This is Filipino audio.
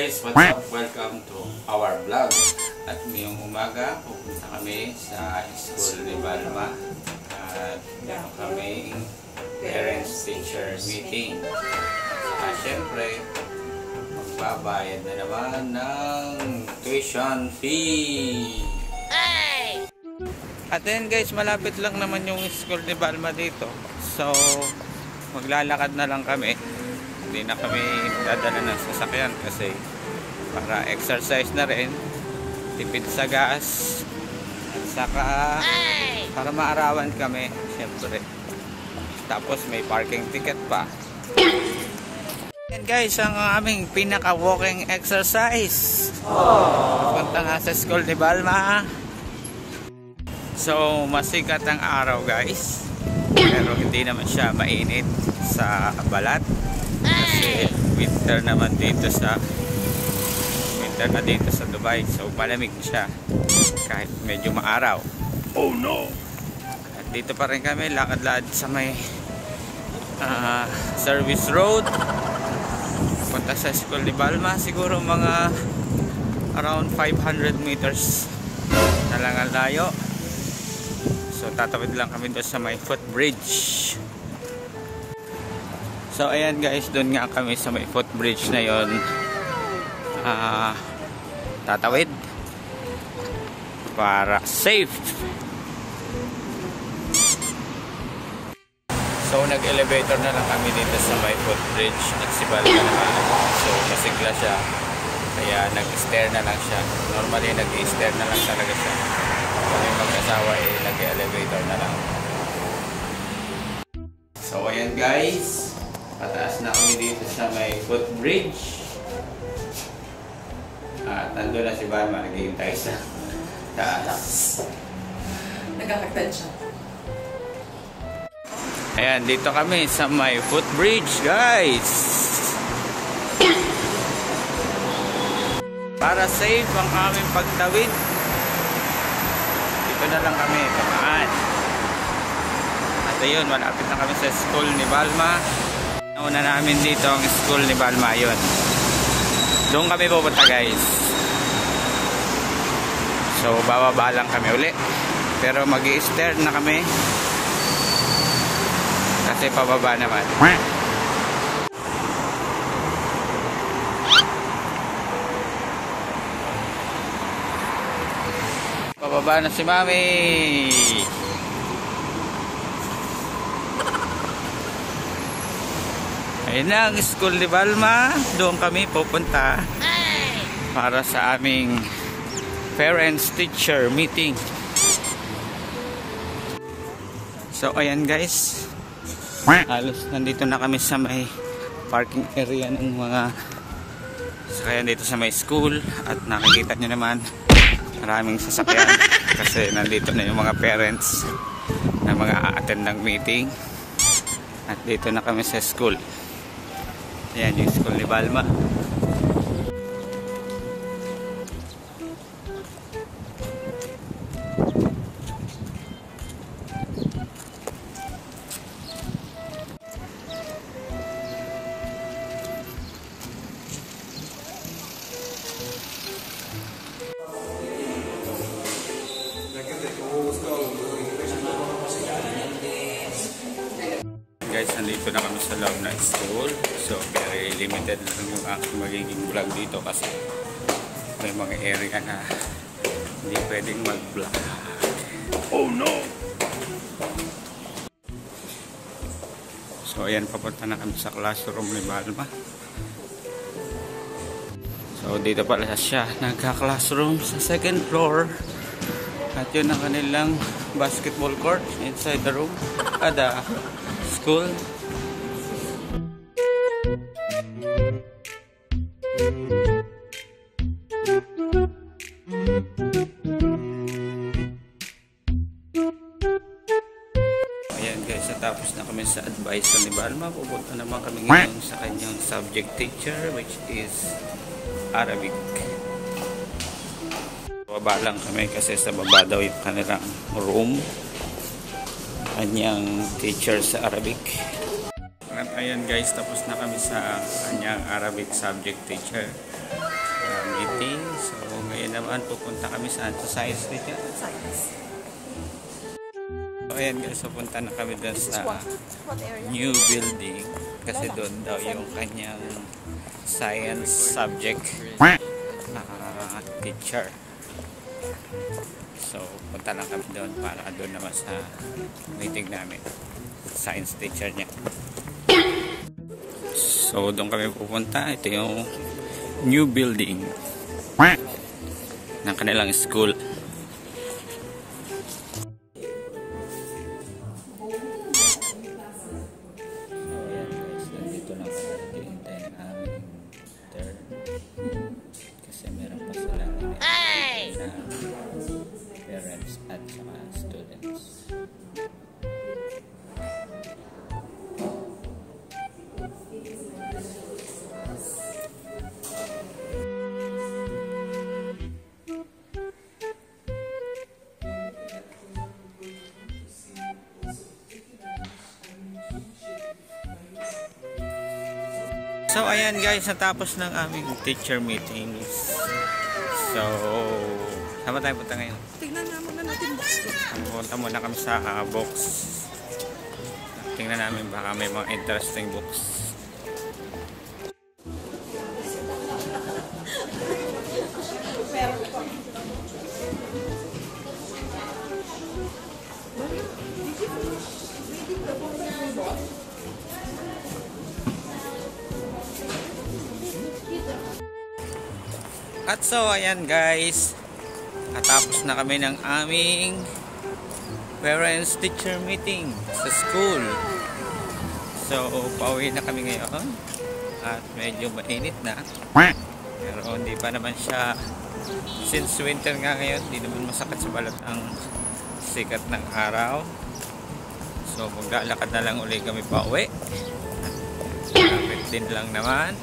guys, what's up? Welcome to our vlog. At ngayong umaga, pupunta kami sa school ni Balma. At meron kaming parents-teacher meeting. At syempre, magbabayad na naman ng tuition fee. At then guys, malapit lang naman yung school ni Balma dito. So, maglalakad na lang kami. Hindi na kami dadala ng sasakyan kasi para exercise na rin, tipid sa gas, at saka para maarawan kami syempre. Tapos may parking ticket pa. And guys, ang aming pinaka walking exercise, punta nga sa school ni Balma. So masikat ang araw guys, pero hindi naman siya mainit sa balat. Kasi winter naman dito sa Dubai, so malamig siya kahit medyo maaraw. Oh no! At dito pa rin kami, lakad-lakad sa may service road punta sa school ni Balma. Siguro mga around 500 meters na lang ang layo. So tatawid lang kami doon sa may footbridge. So ayan guys, doon nga kami sa may footbridge na yon, tatawid para safe. So nag-elevator na lang kami dito sa may footbridge at si Balma naman. So masigla siya, kaya nag-stair na lang siya. Normally nag-stair na lang talaga siya. Kami mag-asawa nag-elevator na lang. So ayan guys, pataas na kami dito sa may footbridge. At nandun na si Balma, naghihintay sa taas. Nagkakagtad siya. Ayan, dito kami sa may footbridge guys. Para safe ang aming pagtawid, dito na lang kami tamaan. At ayun, malapit na kami sa school ni Balma. Nauna namin dito ang school ni Balma, yun. Doon kami pupunta guys. So bababa lang kami uli, pero mag-i-stair na kami kasi pababa naman. Pababa na si Mami. Ayun na ang school ni Balma. Doon kami pupunta para sa aming parents-teacher meeting. So ayan guys, halos nandito na kami sa may parking area ng mga sasakyan dito sa may school. At nakikita nyo naman, maraming sasakyan kasi nandito na yung mga parents na mga a-attend ng meeting. At dito na kami sa school. Ayan yung school ni Balma. Guys, nandito na kami sa loob ng school. So very limited lang yung aking magiging vlog dito kasi may mga area na hindi pwedeng mag-vlog. Oh no! So ayan, papunta na kami sa classroom ni Balma. So dito pala siya nagka-classroom sa second floor. At yun ang kanilang basketball court inside the room at the school. Ayan guys, natapos na kami sa advice ni Balma. Pupunta naman kami ngayon sa kanyang subject teacher, which is Arabic. Baba lang kami kasi sa baba daw yung kanilang room, kanyang teacher sa Arabic. At ayan guys, tapos na kami sa kanyang Arabic subject teacher. naman pupunta kami sa Science Teacher. Science. So ayan guys, pupunta na kami doon This is sa what area? new building kasi doon daw yung kanyang science subject teacher. So punta lang kami doon para doon naman sa meeting namin, science teacher niya. So doon kami pupunta. Ito yung new building ng kanilang school. Kasi meron pa sila na parents at saka students. So ayan guys, natapos ng aming teacher meetings. So, saan ba tayo punta ngayon? Tignan nga muna natin box ko. Punta muna kami sa box. Tingnan namin baka may mga interesting books. At so ayan guys, natapos na kami ng aming parents teacher meeting sa school. So pauwi na kami ngayon at medyo mainit na, pero hindi pa naman siya, since winter nga ngayon, hindi naman masakit sa balat ang sikat ng araw. So maglalakad na lang uli kami pauwi. Malapit din lang naman.